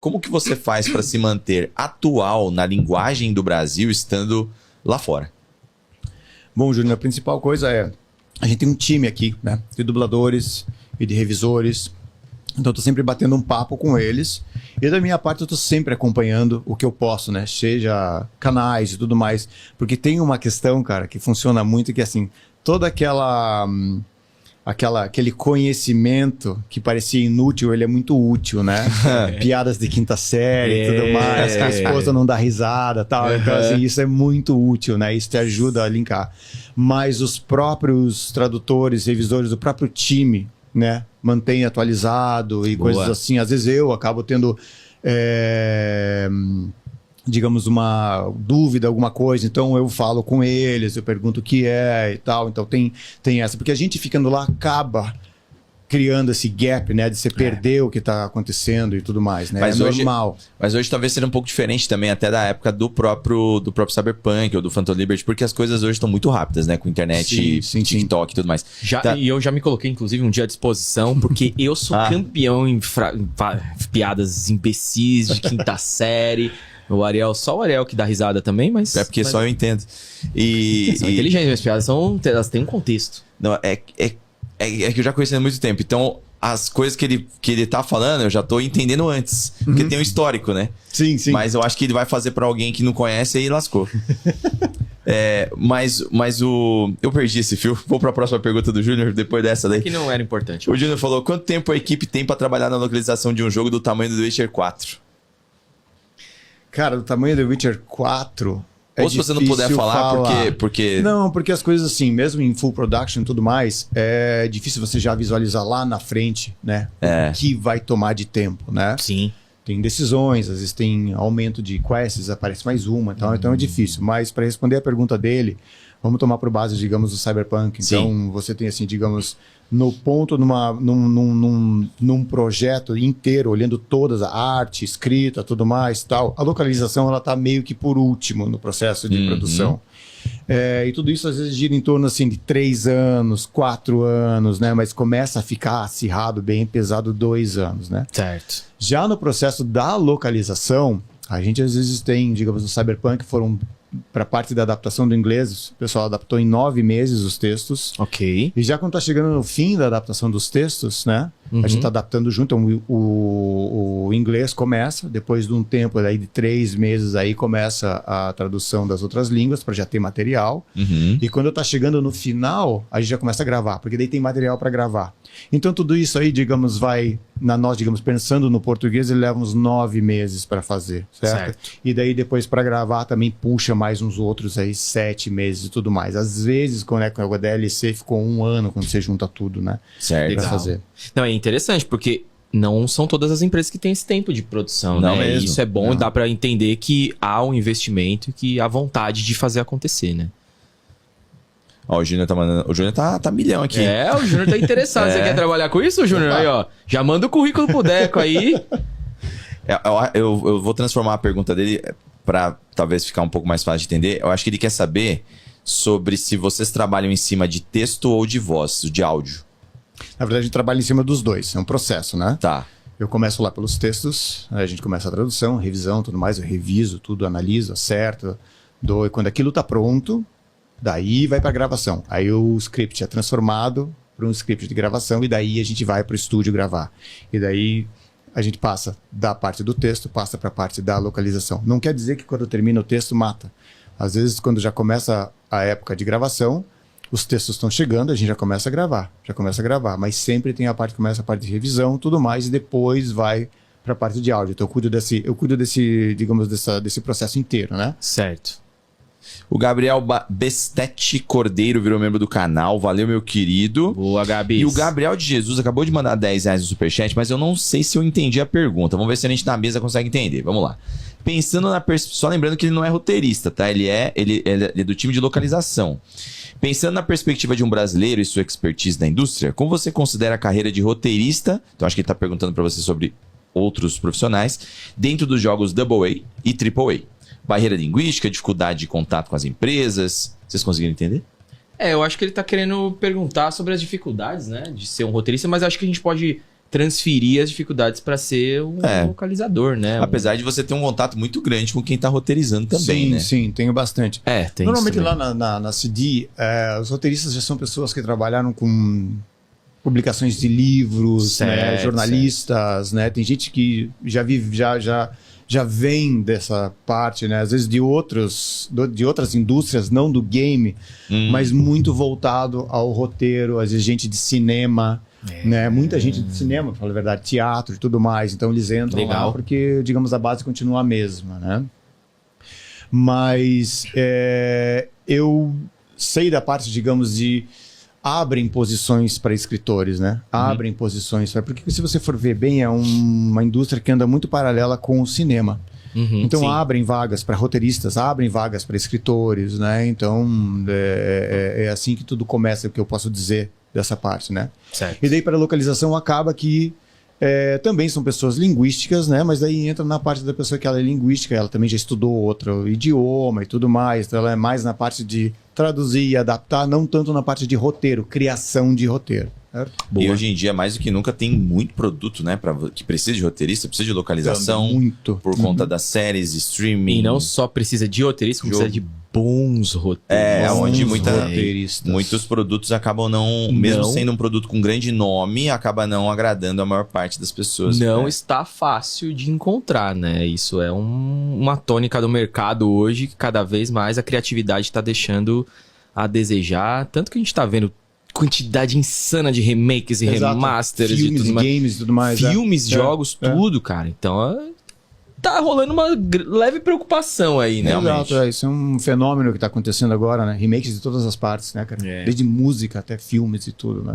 Como que você faz para se manter atual na linguagem do Brasil estando lá fora? Bom, Júnior, a principal coisa é... A gente tem um time aqui, né? De dubladores e de revisores. Então, eu tô sempre batendo um papo com eles. E da minha parte, eu tô sempre acompanhando o que eu posso, né? Seja canais e tudo mais. Porque tem uma questão, cara, que funciona muito, que assim, toda aquele conhecimento que parecia inútil, ele é muito útil, né? Piadas de quinta série e tudo mais, que a esposa não dá risada e tal. Então, assim, isso é muito útil, né? Isso te ajuda a linkar. Mas os próprios tradutores, revisores, o próprio time, né? Mantém atualizado e coisas assim. Às vezes eu acabo tendo... digamos, uma dúvida, alguma coisa, então eu falo com eles, eu pergunto o que é e tal, então tem essa, porque a gente ficando lá acaba criando esse gap, né, de você perder o que está acontecendo e tudo mais, né, mas é normal. Mas hoje talvez seja um pouco diferente também, até da época do próprio Cyberpunk ou do Phantom Liberty, porque as coisas hoje estão muito rápidas, né, com internet, TikTok e tudo mais. E eu já me coloquei, inclusive, um dia à disposição, porque eu sou campeão em piadas imbecis de quinta série. O Ariel, só o Ariel que dá risada também, mas... É porque só eu entendo. São inteligentes, as piadas elas têm um contexto. Não, é que eu já conheci há muito tempo. Então, as coisas que ele tá falando, eu já tô entendendo antes. Porque tem um histórico, né? Sim. Mas eu acho que ele vai fazer pra alguém que não conhece e aí lascou. Eu perdi esse fio. Vou pra próxima pergunta do Júnior, depois dessa daí. Que não era importante. O Júnior falou, quanto tempo a equipe tem pra trabalhar na localização de um jogo do tamanho do The Witcher 4? Cara, do tamanho do The Witcher 4... Ou se você não puder falar, porque... Não, porque as coisas assim, mesmo em full production e tudo mais, é difícil você já visualizar lá na frente, né? O que vai tomar de tempo, né? Sim. Tem decisões, às vezes tem aumento de quests, aparece mais uma, então é difícil. Mas para responder a pergunta dele, vamos tomar por base, digamos, o Cyberpunk. Então você tem assim, digamos, no ponto, num projeto inteiro, olhando todas, a arte, escrita, tudo mais, tal. A localização, ela tá meio que por último no processo de produção. E tudo isso às vezes gira em torno assim de 3 anos, 4 anos, né? Mas começa a ficar acirrado, bem pesado, 2 anos, né? Certo. Já no processo da localização, a gente às vezes tem, digamos, no Cyberpunk, foram para a parte da adaptação do inglês, o pessoal adaptou em 9 meses os textos. Ok. E já quando está chegando no fim da adaptação dos textos, né? A gente está adaptando junto, então, o inglês começa, depois de um tempo aí de 3 meses aí começa a tradução das outras línguas para já ter material. E quando está chegando no final, a gente já começa a gravar, porque daí tem material para gravar. Então tudo isso aí, digamos, vai, digamos, pensando no português, ele leva uns 9 meses para fazer, certo? E daí depois para gravar também puxa mais uns outros aí 7 menos e tudo mais. Às vezes, quando é com a DLC, ficou 1 ano quando você junta tudo, né? Certo. Pra fazer. Não, é interessante, porque não são todas as empresas que têm esse tempo de produção, não, né? Mesmo. Isso é bom, dá pra entender que há um investimento e que há vontade de fazer acontecer, né? Ó, o Júnior tá mandando... O Júnior tá milhão aqui. O Júnior tá interessado. Você quer trabalhar com isso, Júnior? Aí, ó. Já manda o currículo pro Deco aí. Eu vou transformar a pergunta dele pra talvez ficar um pouco mais fácil de entender. Eu acho que ele quer saber sobre se vocês trabalham em cima de texto ou de voz, de áudio. Na verdade, a gente trabalha em cima dos dois. É um processo, né? Tá. Eu começo lá pelos textos, a gente começa a tradução, revisão, tudo mais. Eu reviso tudo, analiso, acerto, dou. E quando aquilo tá pronto, daí vai pra gravação. Aí o script é transformado para um script de gravação e daí a gente vai pro estúdio gravar. E daí a gente passa da parte do texto, passa para a parte da localização. Não quer dizer que quando termina o texto, mata. Às vezes, quando já começa a época de gravação, os textos estão chegando, a gente já começa a gravar. Mas sempre tem a parte que começa a parte de revisão, tudo mais, e depois vai para a parte de áudio. Então eu cuido desse, digamos, desse processo inteiro, né? Certo. O Gabriel Bestete Cordeiro virou membro do canal. Valeu, meu querido. Boa, Gabi. E o Gabriel de Jesus acabou de mandar R$10 no superchat, mas eu não sei se eu entendi a pergunta. Vamos ver se a gente na mesa consegue entender. Vamos lá. Pensando só lembrando que ele não é roteirista, tá? Ele é do time de localização. Pensando na perspectiva de um brasileiro e sua expertise na indústria, como você considera a carreira de roteirista? Então acho que ele está perguntando para você sobre outros profissionais dentro dos jogos AA e AAA. Barreira linguística, dificuldade de contato com as empresas. Vocês conseguiram entender? Eu acho que ele tá querendo perguntar sobre as dificuldades, né? De ser um roteirista, mas acho que a gente pode transferir as dificuldades para ser um localizador, né? Apesar de você ter um contato muito grande com quem tá roteirizando também, sim, né? Sim, tenho bastante. Tem Normalmente isso lá na CD, os roteiristas já são pessoas que trabalharam com publicações de livros, né, jornalistas, né? Tem gente que já vive, já vem dessa parte, né? Às vezes de outras indústrias, não do game, mas muito voltado ao roteiro, às vezes gente de cinema, né? Muita gente de cinema, para falar a verdade, teatro e tudo mais. Então eles entram lá porque, digamos, a base continua a mesma, né? Mas eu sei da parte, digamos, de abrem posições para escritores, né? Abrem posições para... Porque se você for ver bem, é uma indústria que anda muito paralela com o cinema. Então abrem vagas para roteiristas, abrem vagas para escritores, né? Então é assim que tudo começa, o que eu posso dizer dessa parte, né? Certo. E daí para a localização acaba que também são pessoas linguísticas, né? Mas daí entra na parte da pessoa que ela é linguística, ela também já estudou outro idioma e tudo mais, então ela é mais na parte de traduzir e adaptar, não tanto na parte de roteiro, criação de roteiro. E hoje em dia, mais do que nunca, tem muito produto, né? Que precisa de roteirista, precisa de localização. Muito. Por conta das séries, streaming. E não só precisa de roteirista, como precisa de bons roteiristas. Onde roteiristas. Muitos produtos acabam mesmo sendo um produto com grande nome, acaba não agradando a maior parte das pessoas. Não está fácil de encontrar, né? Isso é uma tônica do mercado hoje, que cada vez mais a criatividade está deixando a desejar. Tanto que a gente está vendo quantidade insana de remakes e remasters. Filmes e games e tudo mais. Filmes, jogos, tudo, cara. Então, tá rolando uma leve preocupação aí, né? Exato, isso é um fenômeno que tá acontecendo agora, né? Remakes de todas as partes, né, cara? Desde música até filmes e tudo, né?